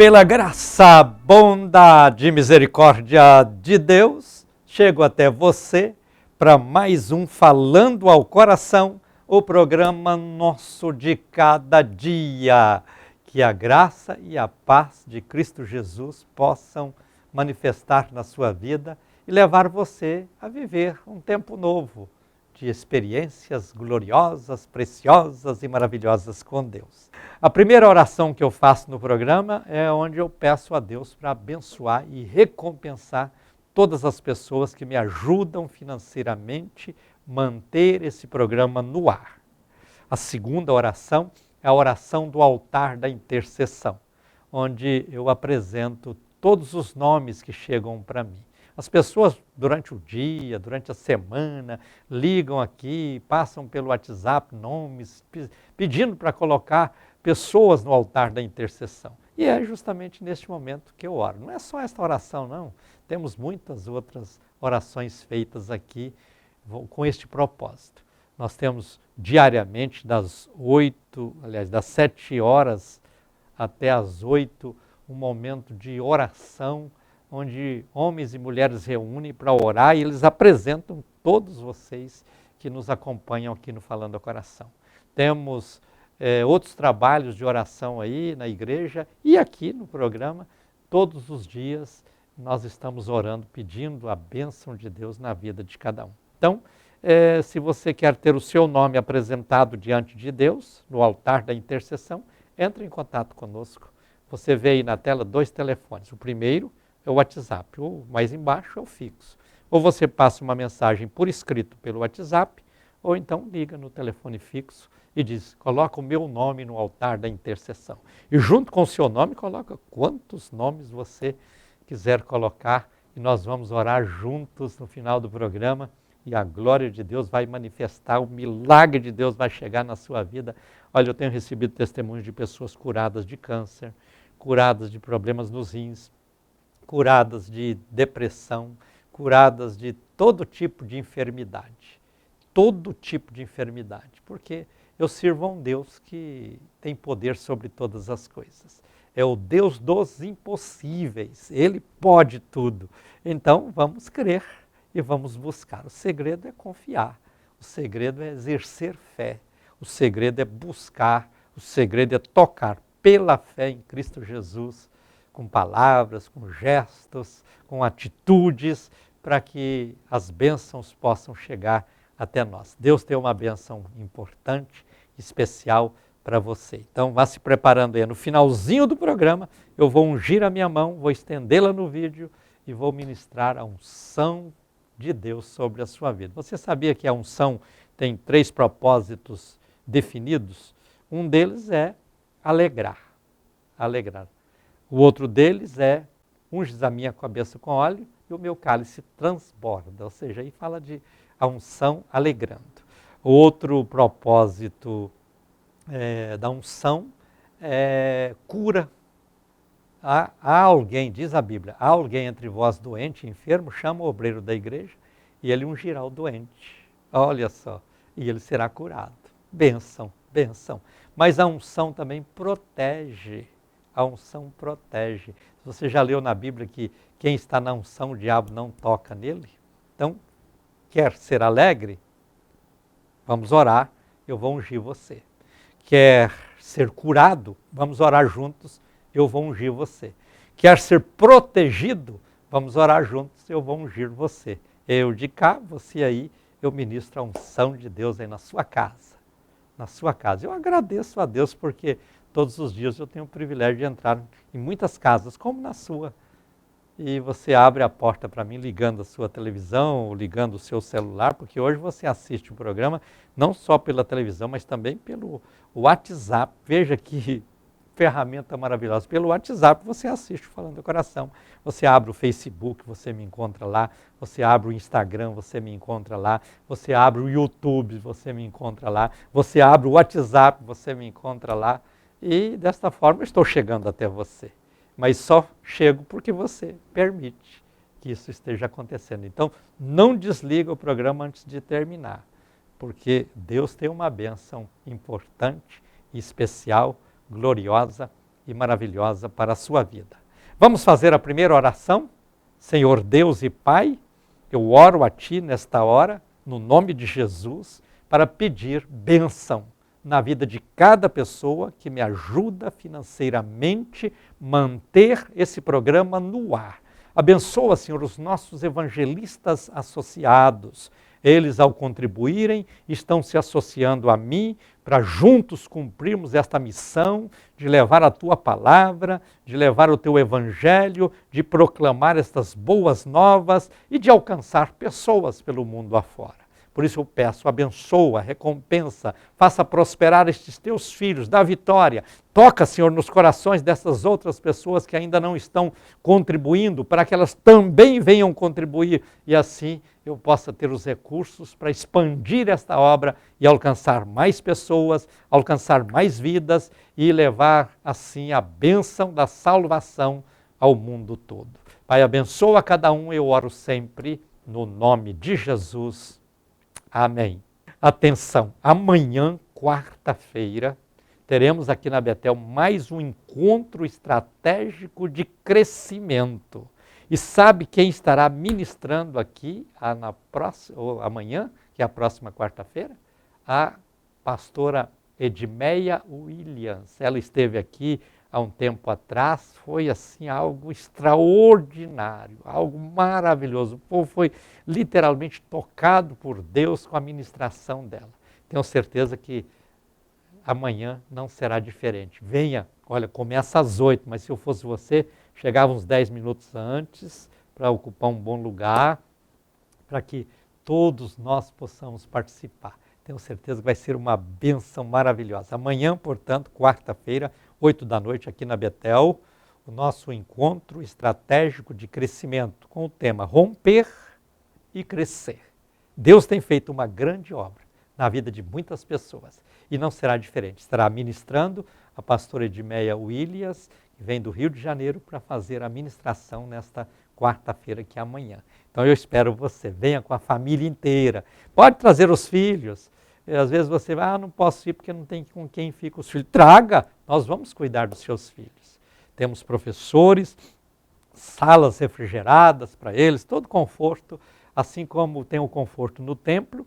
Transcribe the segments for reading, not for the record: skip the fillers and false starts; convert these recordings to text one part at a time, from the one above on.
Pela graça, bondade e misericórdia de Deus, chego até você para mais um Falando ao Coração, o programa nosso de cada dia. Que a graça e a paz de Cristo Jesus possam manifestar na sua vida e levar você a viver um tempo novo de experiências gloriosas, preciosas e maravilhosas com Deus. A primeira oração que eu faço no programa é onde eu peço a Deus para abençoar e recompensar todas as pessoas que me ajudam financeiramente a manter esse programa no ar. A segunda oração é a oração do altar da intercessão, onde eu apresento todos os nomes que chegam para mim. As pessoas, durante o dia, durante a semana, ligam aqui, passam pelo WhatsApp nomes, pedindo para colocar pessoas no altar da intercessão. E é justamente neste momento que eu oro. Não é só esta oração, não. Temos muitas outras orações feitas aqui com este propósito. Nós temos diariamente das 7 horas até as 8, um momento de oração, onde homens e mulheres reúnem para orar e eles apresentam todos vocês que nos acompanham aqui no Falando ao Coração. Temos outros trabalhos de oração aí na igreja e aqui no programa, todos os dias nós estamos orando, pedindo a bênção de Deus na vida de cada um. Então, se você quer ter o seu nome apresentado diante de Deus, no altar da intercessão, entre em contato conosco. Você vê aí na tela 2 telefones. O primeiro é o WhatsApp, o mais embaixo é o fixo. Ou você passa uma mensagem por escrito pelo WhatsApp, ou então liga no telefone fixo e diz, coloca o meu nome no altar da intercessão. E junto com o seu nome, coloca quantos nomes você quiser colocar, e nós vamos orar juntos no final do programa, e a glória de Deus vai manifestar, o milagre de Deus vai chegar na sua vida. Olha, eu tenho recebido testemunhos de pessoas curadas de câncer, curadas de problemas nos rins, curadas de depressão, curadas de todo tipo de enfermidade. Todo tipo de enfermidade, porque eu sirvo a um Deus que tem poder sobre todas as coisas. É o Deus dos impossíveis, Ele pode tudo. Então, vamos crer e vamos buscar. O segredo é confiar, o segredo é exercer fé, o segredo é buscar, o segredo é tocar pela fé em Cristo Jesus, com palavras, com gestos, com atitudes, para que as bênçãos possam chegar até nós. Deus tem uma bênção importante, especial para você. Então vá se preparando aí. No finalzinho do programa, eu vou ungir a minha mão, vou estendê-la no vídeo e vou ministrar a unção de Deus sobre a sua vida. Você sabia que a unção tem 3 propósitos definidos? Um deles é alegrar. Alegrar. O outro deles é unges a minha cabeça com óleo e o meu cálice transborda. Ou seja, aí fala de a unção alegrando. O outro propósito da unção é cura. Há alguém, diz a Bíblia, há alguém entre vós doente e enfermo, chama o obreiro da igreja e ele ungirá o doente. Olha só, e ele será curado. Bênção, bênção. Mas a unção também protege. A unção protege. Você já leu na Bíblia que quem está na unção, o diabo não toca nele? Então, quer ser alegre? Vamos orar, eu vou ungir você. Quer ser curado? Vamos orar juntos, eu vou ungir você. Quer ser protegido? Vamos orar juntos, eu vou ungir você. Eu de cá, você aí, eu ministro a unção de Deus aí na sua casa. Na sua casa. Eu agradeço a Deus porque todos os dias eu tenho o privilégio de entrar em muitas casas, como na sua. E você abre a porta para mim ligando a sua televisão, ou ligando o seu celular, porque hoje você assiste o programa não só pela televisão, mas também pelo WhatsApp. Veja que ferramenta maravilhosa. Pelo WhatsApp você assiste o Falando do Coração. Você abre o Facebook, você me encontra lá. Você abre o Instagram, você me encontra lá. Você abre o YouTube, você me encontra lá. Você abre o WhatsApp, você me encontra lá. E desta forma eu estou chegando até você. Mas só chego porque você permite que isso esteja acontecendo. Então, não desliga o programa antes de terminar, porque Deus tem uma bênção importante, especial, gloriosa e maravilhosa para a sua vida. Vamos fazer a primeira oração? Senhor Deus e Pai, eu oro a Ti nesta hora, no nome de Jesus, para pedir bênção na vida de cada pessoa que me ajuda financeiramente manter esse programa no ar. Abençoa, Senhor, os nossos evangelistas associados. Eles, ao contribuírem, estão se associando a mim para juntos cumprirmos esta missão de levar a Tua palavra, de levar o Teu evangelho, de proclamar estas boas novas e de alcançar pessoas pelo mundo afora. Por isso eu peço, abençoa, recompensa, faça prosperar estes Teus filhos, dá vitória. Toca, Senhor, nos corações dessas outras pessoas que ainda não estão contribuindo, para que elas também venham contribuir e assim eu possa ter os recursos para expandir esta obra e alcançar mais pessoas, alcançar mais vidas e levar assim a bênção da salvação ao mundo todo. Pai, abençoa cada um, eu oro sempre no nome de Jesus. Amém. Atenção, amanhã, quarta-feira, teremos aqui na Betel mais um encontro estratégico de crescimento. E sabe quem estará ministrando aqui amanhã, que é a próxima quarta-feira? A pastora Edmeia Williams. Ela esteve aqui há um tempo atrás, foi assim algo extraordinário, algo maravilhoso. O povo foi literalmente tocado por Deus com a ministração dela. Tenho certeza que amanhã não será diferente. Venha, olha, começa às 8, mas se eu fosse você, chegava uns 10 minutos antes para ocupar um bom lugar, para que todos nós possamos participar. Tenho certeza que vai ser uma bênção maravilhosa. Amanhã, portanto, quarta-feira, 8 da noite, aqui na Betel, o nosso encontro estratégico de crescimento com o tema Romper e Crescer. Deus tem feito uma grande obra na vida de muitas pessoas e não será diferente. Estará ministrando a pastora Edmeia Williams, que vem do Rio de Janeiro para fazer a ministração nesta quarta-feira, que é amanhã. Então eu espero você, venha com a família inteira. Pode trazer os filhos. Às vezes você vai, não posso ir porque não tem com quem fica os filhos. Traga, nós vamos cuidar dos seus filhos. Temos professores, salas refrigeradas para eles, todo conforto, assim como tem o conforto no templo,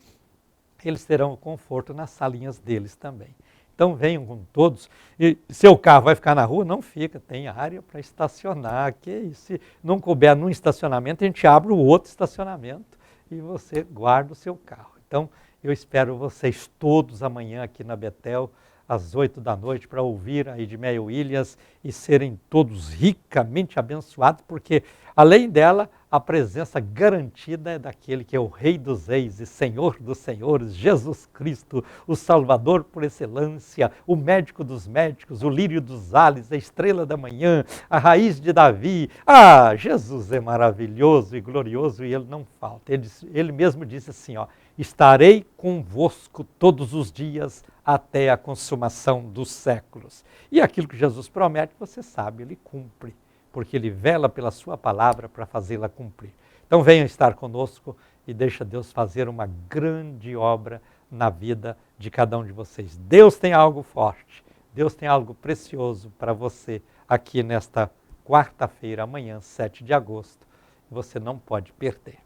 eles terão o conforto nas salinhas deles também. Então venham com todos. E seu carro vai ficar na rua? Não fica, tem área para estacionar. Que isso? Se não couber num estacionamento, a gente abre o outro estacionamento e você guarda o seu carro. Então eu espero vocês todos amanhã aqui na Betel, às 8 da noite, para ouvir a Edmeia Williams e serem todos ricamente abençoados, porque além dela, a presença garantida é daquele que é o Rei dos Reis e Senhor dos Senhores, Jesus Cristo, o Salvador por excelência, o médico dos médicos, o lírio dos vales, a estrela da manhã, a raiz de Davi. Ah, Jesus é maravilhoso e glorioso e ele não falta. Ele mesmo disse assim, ó, estarei convosco todos os dias até a consumação dos séculos. E aquilo que Jesus promete, você sabe, ele cumpre, porque ele vela pela sua palavra para fazê-la cumprir. Então venham estar conosco e deixa Deus fazer uma grande obra na vida de cada um de vocês. Deus tem algo forte, Deus tem algo precioso para você aqui nesta quarta-feira, amanhã, 7 de agosto. Você não pode perder.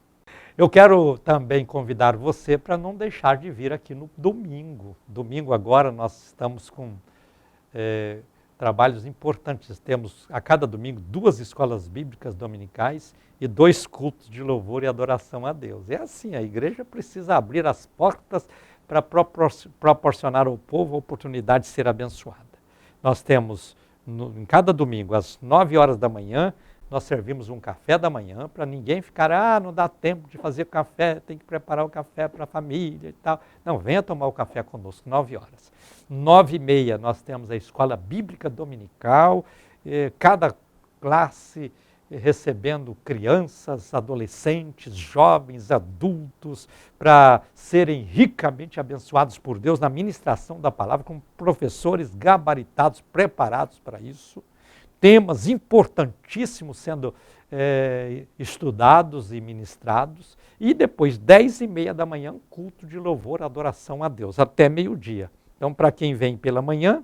Eu quero também convidar você para não deixar de vir aqui no domingo. Domingo agora nós estamos com trabalhos importantes. Temos a cada domingo 2 escolas bíblicas dominicais e 2 cultos de louvor e adoração a Deus. É assim, a igreja precisa abrir as portas para proporcionar ao povo a oportunidade de ser abençoada. Nós temos em cada domingo, às 9 horas da manhã, nós servimos um café da manhã para ninguém ficar, não dá tempo de fazer café, tem que preparar o café para a família e tal. Não, venha tomar o café conosco, 9 horas. 9h30 nós temos a escola bíblica dominical, cada classe recebendo crianças, adolescentes, jovens, adultos, para serem ricamente abençoados por Deus na ministração da palavra, com professores gabaritados, preparados para isso. Temas importantíssimos sendo estudados e ministrados, e depois, 10h30 da manhã, culto de louvor, adoração a Deus, até meio-dia. Então, para quem vem pela manhã,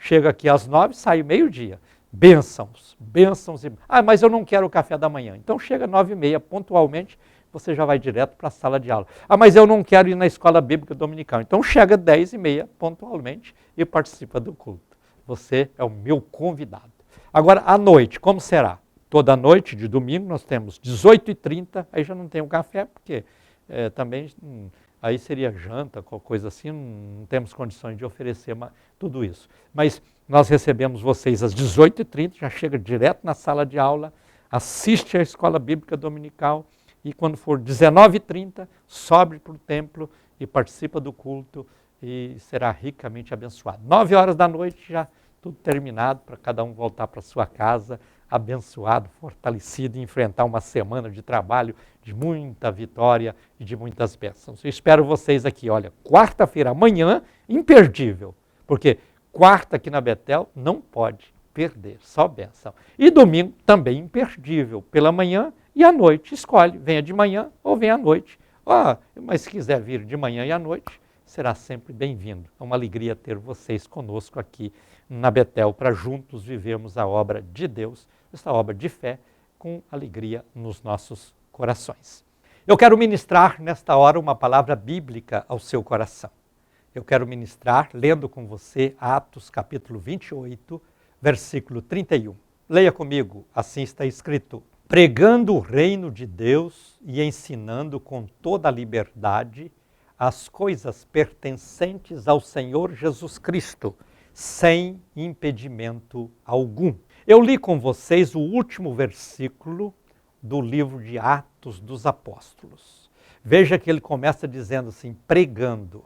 chega aqui às 9, sai meio-dia. Bênçãos, bênçãos. Mas eu não quero o café da manhã. Então chega às 9h30, pontualmente, você já vai direto para a sala de aula. Mas eu não quero ir na escola bíblica dominical. Então chega às 10h30, pontualmente, e participa do culto. Você é o meu convidado. Agora, à noite, como será? Toda noite de domingo nós temos 18h30, aí já não tem o café, porque também aí seria janta, qualquer coisa assim, não temos condições de oferecer tudo isso. Mas nós recebemos vocês às 18h30, já chega direto na sala de aula, assiste à escola bíblica dominical e quando for 19h30, sobe para o templo e participa do culto e será ricamente abençoado. 9h da noite já tudo terminado para cada um voltar para sua casa, abençoado, fortalecido e enfrentar uma semana de trabalho de muita vitória e de muitas bênçãos. Eu espero vocês aqui, olha, quarta-feira, amanhã, imperdível, porque quarta aqui na Betel não pode perder, só bênção. E domingo também imperdível, pela manhã e à noite, escolhe, venha de manhã ou venha à noite. Mas se quiser vir de manhã e à noite, será sempre bem-vindo. É uma alegria ter vocês conosco aqui na Betel para juntos vivermos a obra de Deus, essa obra de fé, com alegria nos nossos corações. Eu quero ministrar nesta hora uma palavra bíblica ao seu coração. Eu quero ministrar lendo com você Atos capítulo 28, versículo 31. Leia comigo, assim está escrito: pregando o reino de Deus e ensinando com toda a liberdade as coisas pertencentes ao Senhor Jesus Cristo, sem impedimento algum. Eu li com vocês o último versículo do livro de Atos dos Apóstolos. Veja que ele começa dizendo assim, pregando.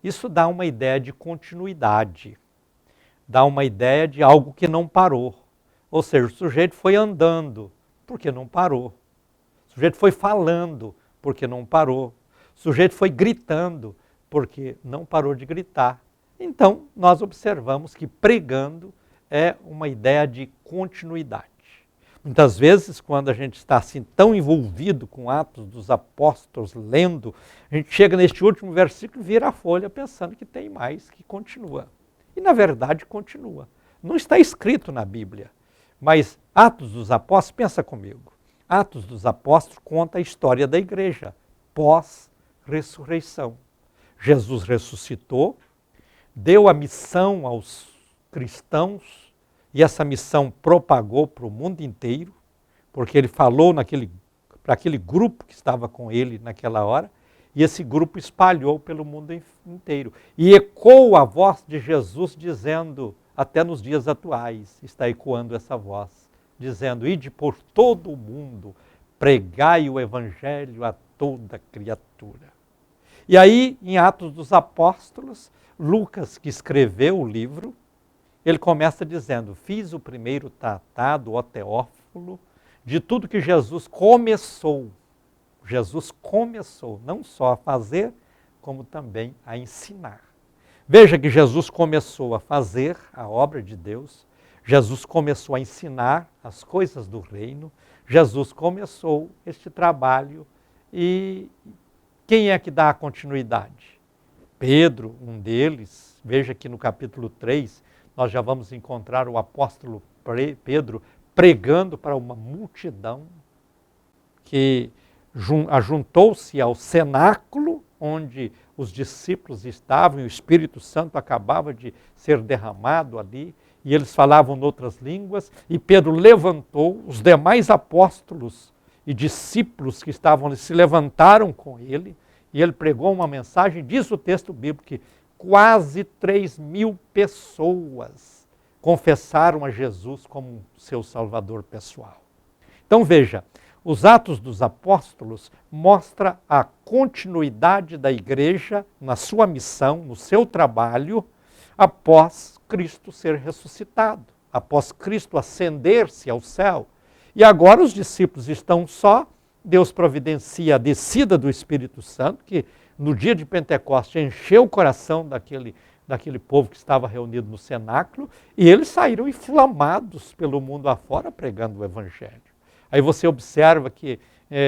Isso dá uma ideia de continuidade, dá uma ideia de algo que não parou. Ou seja, o sujeito foi andando, porque não parou. O sujeito foi falando, porque não parou. O sujeito foi gritando, porque não parou de gritar. Então, nós observamos que pregando é uma ideia de continuidade. Muitas vezes, quando a gente está assim tão envolvido com Atos dos Apóstolos, lendo, a gente chega neste último versículo e vira a folha pensando que tem mais, que continua. E, na verdade, continua. Não está escrito na Bíblia, mas Atos dos Apóstolos, pensa comigo, Atos dos Apóstolos conta a história da igreja pós-ressurreição. Jesus ressuscitou, deu a missão aos cristãos e essa missão propagou para o mundo inteiro, porque ele falou para aquele grupo que estava com ele naquela hora, e esse grupo espalhou pelo mundo inteiro. E ecoou a voz de Jesus dizendo, até nos dias atuais, está ecoando essa voz, dizendo, ide por todo o mundo, pregai o evangelho a toda criatura. E aí, em Atos dos Apóstolos, Lucas, que escreveu o livro, ele começa dizendo, fiz o primeiro tratado, ó Teófilo, de tudo que Jesus começou. Jesus começou não só a fazer, como também a ensinar. Veja que Jesus começou a fazer a obra de Deus, Jesus começou a ensinar as coisas do reino, Jesus começou este trabalho e quem é que dá a continuidade? Pedro, um deles, veja que no capítulo 3, nós já vamos encontrar o apóstolo Pedro pregando para uma multidão que ajuntou-se ao cenáculo onde os discípulos estavam e o Espírito Santo acabava de ser derramado ali e eles falavam outras línguas e Pedro levantou, os demais apóstolos e discípulos que estavam ali se levantaram com ele e ele pregou uma mensagem, diz o texto bíblico que quase 3.000 pessoas confessaram a Jesus como seu Salvador pessoal. Então veja, os Atos dos Apóstolos mostram a continuidade da igreja na sua missão, no seu trabalho, após Cristo ser ressuscitado, após Cristo ascender-se ao céu. E agora os discípulos estão só, Deus providencia a descida do Espírito Santo, que no dia de Pentecostes encheu o coração daquele povo que estava reunido no cenáculo, e eles saíram inflamados pelo mundo afora pregando o Evangelho. Aí você observa que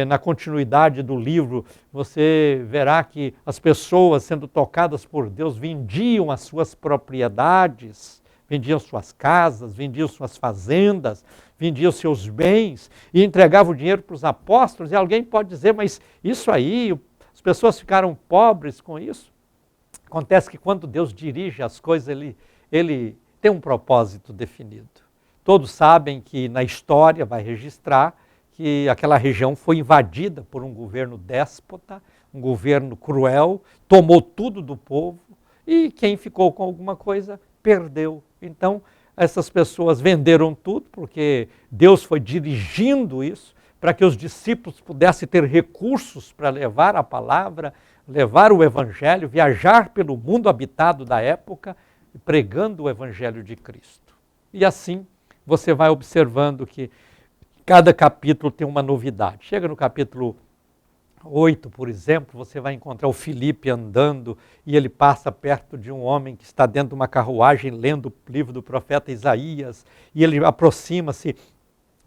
na continuidade do livro, você verá que as pessoas sendo tocadas por Deus vendiam as suas propriedades, vendiam suas casas, vendiam suas fazendas, vendiam seus bens e entregavam o dinheiro para os apóstolos. E alguém pode dizer, mas isso aí, as pessoas ficaram pobres com isso? Acontece que quando Deus dirige as coisas, ele tem um propósito definido. Todos sabem que na história vai registrar que aquela região foi invadida por um governo déspota, um governo cruel, tomou tudo do povo e quem ficou com alguma coisa perdeu. Então, essas pessoas venderam tudo porque Deus foi dirigindo isso para que os discípulos pudessem ter recursos para levar a palavra, levar o evangelho, viajar pelo mundo habitado da época, pregando o evangelho de Cristo. E assim, você vai observando que cada capítulo tem uma novidade. Chega no capítulo 8, por exemplo, você vai encontrar o Filipe andando e ele passa perto de um homem que está dentro de uma carruagem lendo o livro do profeta Isaías e ele aproxima-se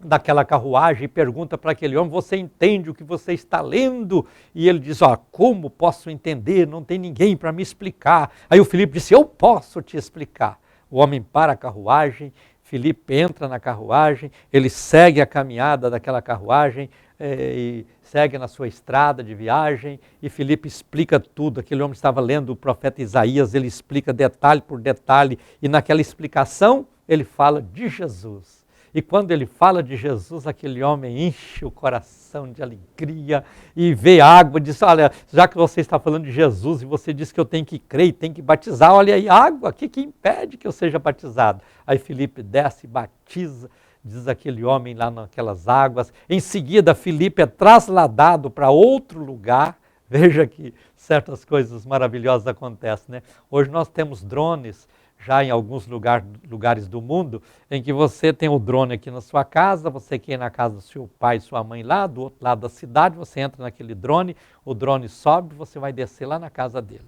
daquela carruagem e pergunta para aquele homem, você entende o que você está lendo? E ele diz, como posso entender? Não tem ninguém para me explicar. Aí o Filipe disse, eu posso te explicar. O homem para a carruagem, Filipe entra na carruagem, ele segue a caminhada daquela carruagem, e segue na sua estrada de viagem, e Filipe explica tudo. Aquele homem estava lendo o profeta Isaías, ele explica detalhe por detalhe, e naquela explicação ele fala de Jesus. E quando ele fala de Jesus, aquele homem enche o coração de alegria e vê água, diz, olha, já que você está falando de Jesus e você diz que eu tenho que crer e tenho que batizar, olha aí, água, o que impede que eu seja batizado? Aí Filipe desce e batiza, diz aquele homem lá naquelas águas. Em seguida, Filipe é trasladado para outro lugar. Veja que certas coisas maravilhosas acontecem, né? Hoje nós temos drones, já em alguns lugares do mundo, em que você tem o drone aqui na sua casa, você quer ir na casa do seu pai e sua mãe lá, do outro lado da cidade, você entra naquele drone, o drone sobe, você vai descer lá na casa dele.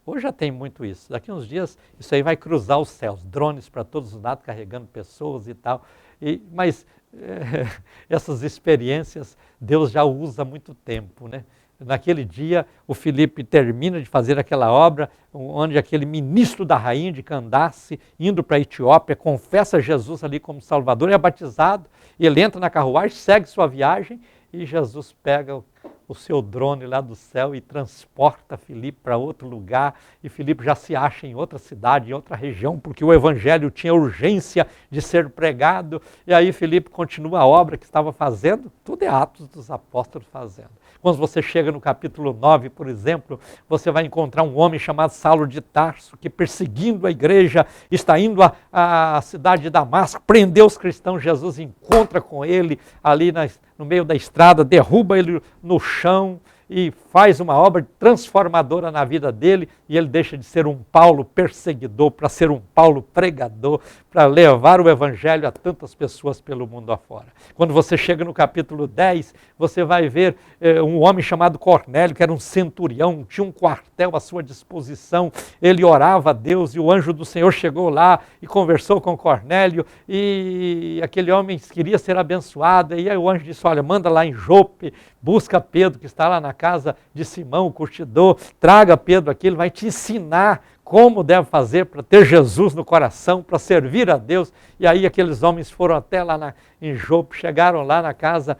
Hoje já tem muito isso. Daqui a uns dias isso aí vai cruzar os céus, drones para todos os lados, carregando pessoas e tal. Mas essas experiências Deus já usa há muito tempo, né? Naquele dia, o Filipe termina de fazer aquela obra, onde aquele ministro da rainha de Candace, indo para a Etiópia, confessa Jesus ali como Salvador, é batizado, e ele entra na carruagem, segue sua viagem, e Jesus pega o seu drone lá do céu e transporta Filipe para outro lugar, e Filipe já se acha em outra cidade, em outra região, porque o evangelho tinha urgência de ser pregado, e aí Filipe continua a obra que estava fazendo, tudo é Atos dos Apóstolos fazendo. Quando você chega no capítulo 9, por exemplo, você vai encontrar um homem chamado Saulo de Tarso, que perseguindo a igreja, está indo à cidade de Damasco, prendeu os cristãos, Jesus encontra com ele ali no meio da estrada, derruba ele no chão e faz uma obra transformadora na vida dele, e ele deixa de ser um Paulo perseguidor para ser um Paulo pregador, para levar o evangelho a tantas pessoas pelo mundo afora. Quando você chega no capítulo 10, você vai ver um homem chamado Cornélio, que era um centurião, tinha um quartel à sua disposição, ele orava a Deus e o anjo do Senhor chegou lá e conversou com Cornélio, e aquele homem queria ser abençoado, e aí o anjo disse, olha, manda lá em Jope, busca Pedro que está lá na casa de Simão, o curtidor, traga Pedro aqui, ele vai te ensinar como deve fazer para ter Jesus no coração, para servir a Deus. E aí aqueles homens foram até lá em Jope, chegaram lá na casa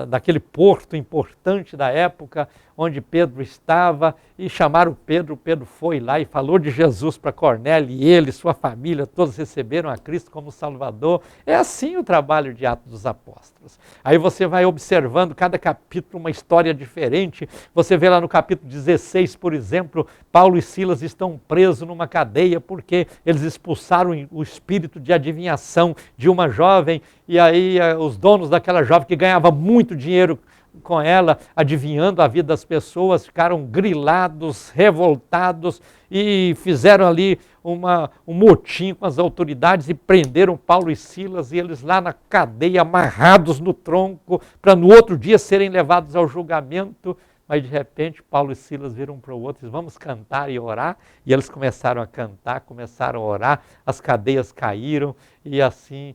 daquele porto importante da época, onde Pedro estava, e chamaram Pedro. Pedro foi lá e falou de Jesus para Cornélio, e ele, sua família, todos receberam a Cristo como Salvador. É assim o trabalho de Atos dos Apóstolos. Aí você vai observando cada capítulo uma história diferente. Você vê lá no capítulo 16, por exemplo, Paulo e Silas estão presos numa cadeia porque eles expulsaram o espírito de adivinhação de uma jovem, e aí os donos daquela jovem que ganhava muito dinheiro com ela, adivinhando a vida das pessoas, ficaram grilados, revoltados e fizeram ali um motim com as autoridades e prenderam Paulo e Silas, e eles lá na cadeia, amarrados no tronco, para no outro dia serem levados ao julgamento. Mas de repente Paulo e Silas viram para o outro e disseram, vamos cantar e orar. E eles começaram a cantar, começaram a orar, as cadeias caíram e assim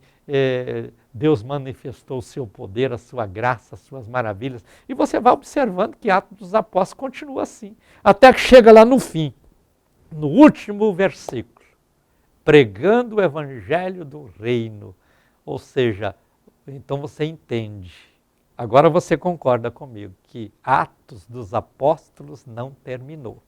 Deus manifestou o seu poder, a sua graça, as suas maravilhas. E você vai observando que Atos dos Apóstolos continua assim, até que chega lá no fim, no último versículo. pregando o evangelho do reino. Ou seja, então você entende. Agora você concorda comigo que Atos dos Apóstolos não terminou.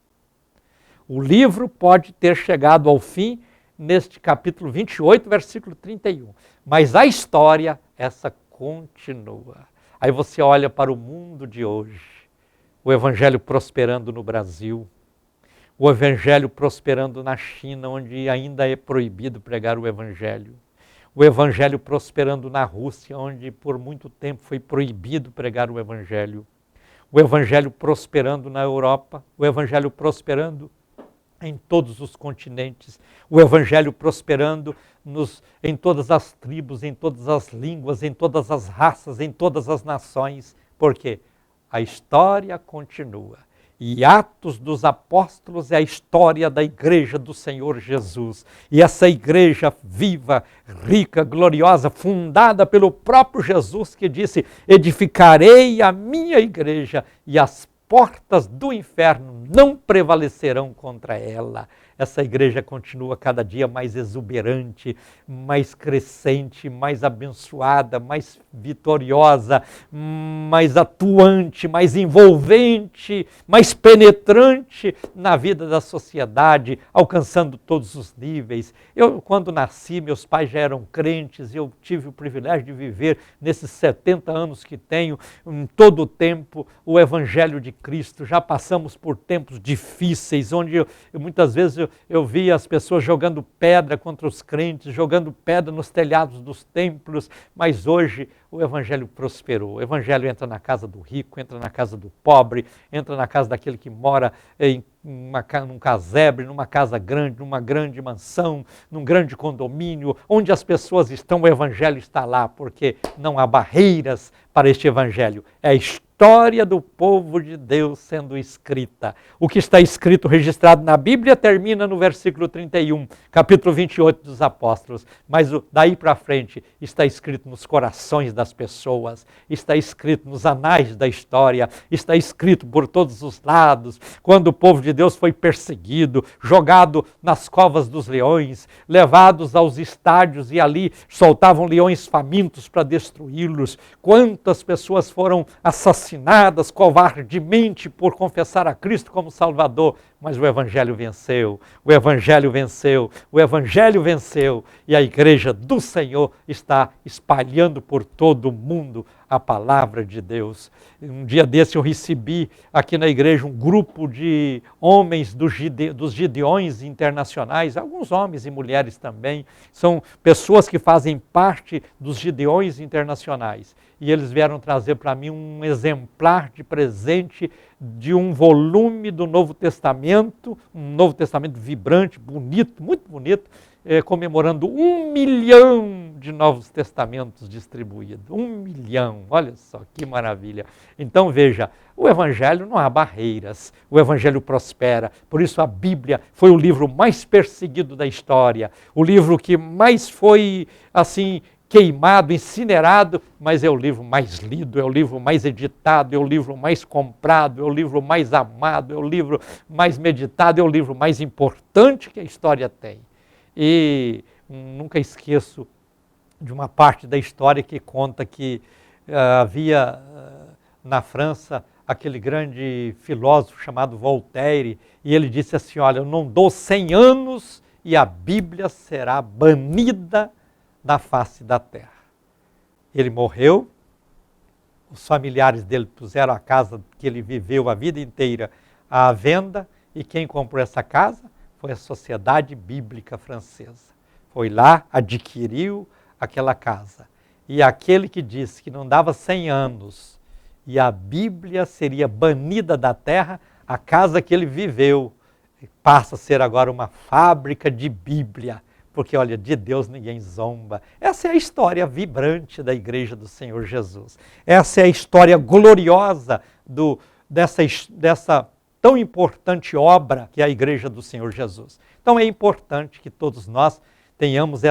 O livro pode ter chegado ao fim neste capítulo 28, versículo 31. Mas a história, essa continua. Aí você olha para o mundo de hoje, o evangelho prosperando no Brasil, o evangelho prosperando na China, onde ainda é proibido pregar o evangelho. O evangelho prosperando na Rússia, onde por muito tempo foi proibido pregar o evangelho. O evangelho prosperando na Europa, o evangelho prosperando em todos os continentes, o evangelho prosperando em todas as tribos, em todas as línguas, em todas as raças, em todas as nações. Por quê? A história continua. E Atos dos Apóstolos é a história da igreja do Senhor Jesus. E essa igreja viva, rica, gloriosa, fundada pelo próprio Jesus, que disse: edificarei a minha igreja e as portas do inferno não prevalecerão contra ela. Essa igreja continua cada dia mais exuberante, mais crescente, mais abençoada, mais vitoriosa, mais atuante, mais envolvente, mais penetrante na vida da sociedade, alcançando todos os níveis. Eu, quando nasci, meus pais já eram crentes, eu tive o privilégio de viver nesses 70 anos que tenho, em todo o tempo, o Evangelho de Cristo. Já passamos por tempos difíceis, onde muitas vezes eu via as pessoas jogando pedra contra os crentes, jogando pedra nos telhados dos templos, mas hoje o Evangelho prosperou. O Evangelho entra na casa do rico, entra na casa do pobre, entra na casa daquele que mora num casebre, numa casa grande, numa grande mansão, num grande condomínio. Onde as pessoas estão, o Evangelho está lá, porque não há barreiras para este Evangelho. É a história do povo de Deus sendo escrita. O que está escrito, registrado na Bíblia, termina no versículo 31, capítulo 28 dos Apóstolos. Mas daí para frente está escrito nos corações das pessoas, está escrito nos anais da história, está escrito por todos os lados. Quando o povo de Deus foi perseguido, jogado nas covas dos leões, levados aos estádios e ali soltavam leões famintos para destruí-los. Quantas pessoas foram assassinadas covardemente por confessar a Cristo como Salvador, mas o Evangelho venceu, o Evangelho venceu, o Evangelho venceu, e a igreja do Senhor está espalhando por todo o mundo a palavra de Deus. Um dia desse eu recebi aqui na igreja um grupo de homens dos Gideões internacionais, alguns homens e mulheres também, são pessoas que fazem parte dos Gideões internacionais. E eles vieram trazer para mim um exemplar de presente de um volume do Novo Testamento, um Novo Testamento vibrante, bonito, muito bonito, comemorando 1 milhão de Novos Testamentos distribuídos. 1 milhão, olha só que maravilha. Então veja, o Evangelho não há barreiras, o Evangelho prospera. Por isso a Bíblia foi o livro mais perseguido da história, o livro que mais foi, assim, queimado, incinerado, mas é o livro mais lido, é o livro mais editado, é o livro mais comprado, é o livro mais amado, é o livro mais meditado, é o livro mais importante que a história tem. E nunca esqueço de uma parte da história que conta que havia na França aquele grande filósofo chamado Voltaire, e ele disse assim: olha, eu não dou 100 anos e a Bíblia será banida da face da terra. Ele morreu, os familiares dele puseram a casa que ele viveu a vida inteira à venda, e quem comprou essa casa foi a Sociedade Bíblica Francesa. Foi lá, adquiriu aquela casa. E aquele que disse que não dava 100 anos e a Bíblia seria banida da terra, a casa que ele viveu passa a ser agora uma fábrica de Bíblia. Porque, olha, de Deus ninguém zomba. Essa é a história vibrante da igreja do Senhor Jesus. Essa é a história gloriosa dessa tão importante obra que é a igreja do Senhor Jesus. Então é importante que todos nós tenhamos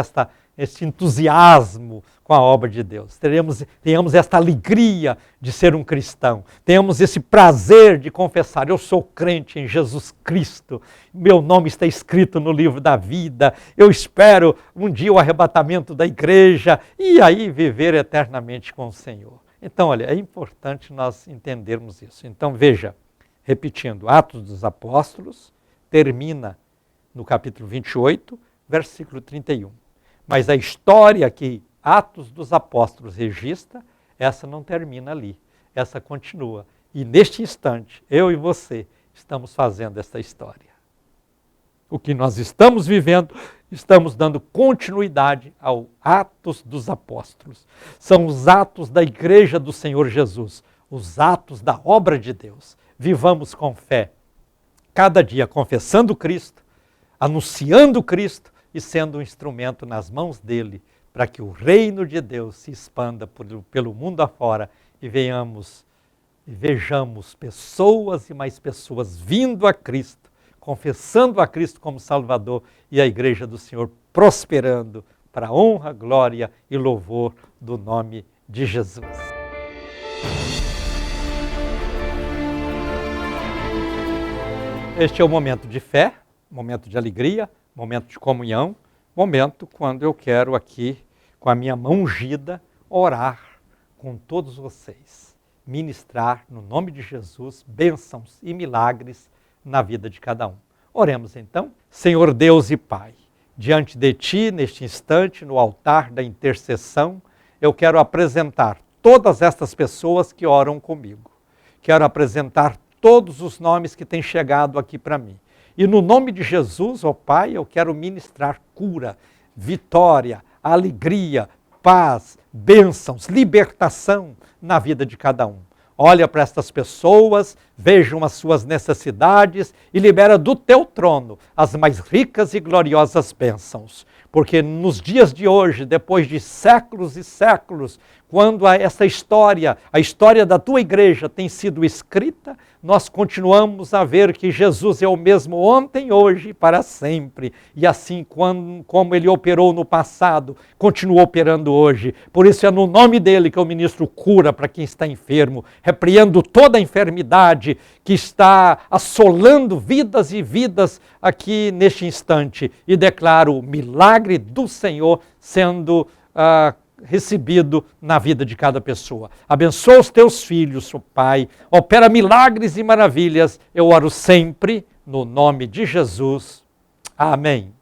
esse entusiasmo com a obra de Deus, tenhamos esta alegria de ser um cristão, tenhamos esse prazer de confessar, eu sou crente em Jesus Cristo, meu nome está escrito no livro da vida, eu espero um dia o arrebatamento da igreja e aí viver eternamente com o Senhor. Então, olha, é importante nós entendermos isso. Então, veja, repetindo, Atos dos Apóstolos termina no capítulo 28, versículo 31. Mas a história que Atos dos Apóstolos registra, essa não termina ali, essa continua. E neste instante, eu e você estamos fazendo essa história. O que nós estamos vivendo, estamos dando continuidade ao Atos dos Apóstolos. São os atos da Igreja do Senhor Jesus, os atos da obra de Deus. Vivamos com fé, cada dia confessando Cristo, anunciando Cristo e sendo um instrumento nas mãos dele para que o reino de Deus se expanda pelo mundo afora e vejamos pessoas e mais pessoas vindo a Cristo, confessando a Cristo como Salvador e a Igreja do Senhor prosperando para a honra, glória e louvor do nome de Jesus. Este é o momento de fé, momento de alegria, momento de comunhão, momento quando eu quero aqui, com a minha mão ungida, orar com todos vocês, ministrar no nome de Jesus bênçãos e milagres na vida de cada um. Oremos então. Senhor Deus e Pai, diante de Ti, neste instante, no altar da intercessão, eu quero apresentar todas estas pessoas que oram comigo. Quero apresentar todos os nomes que têm chegado aqui para mim. E no nome de Jesus, ó Pai, eu quero ministrar cura, vitória, alegria, paz, bênçãos, libertação na vida de cada um. Olha para estas pessoas, vejam as suas necessidades e libera do teu trono as mais ricas e gloriosas bênçãos. Porque nos dias de hoje, depois de séculos e séculos, quando essa história, a história da tua igreja tem sido escrita, nós continuamos a ver que Jesus é o mesmo ontem, hoje e para sempre. E assim como ele operou no passado, continua operando hoje. Por isso é no nome dele que eu ministro cura para quem está enfermo, repreendo toda a enfermidade que está assolando vidas e vidas aqui neste instante. E declaro o milagre do Senhor sendo recebido na vida de cada pessoa. Abençoa os teus filhos, oh Pai. Opera milagres e maravilhas. Eu oro sempre no nome de Jesus. Amém.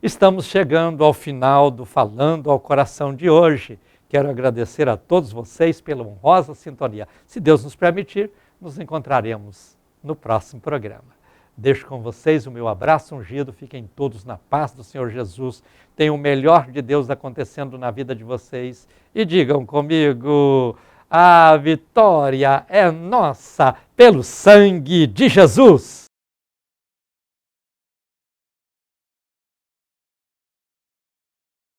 Estamos chegando ao final do Falando ao Coração de hoje. Quero agradecer a todos vocês pela honrosa sintonia. Se Deus nos permitir, nos encontraremos no próximo programa. Deixo com vocês o meu abraço ungido. Fiquem todos na paz do Senhor Jesus. Tenham o melhor de Deus acontecendo na vida de vocês. E digam comigo, a vitória é nossa pelo sangue de Jesus.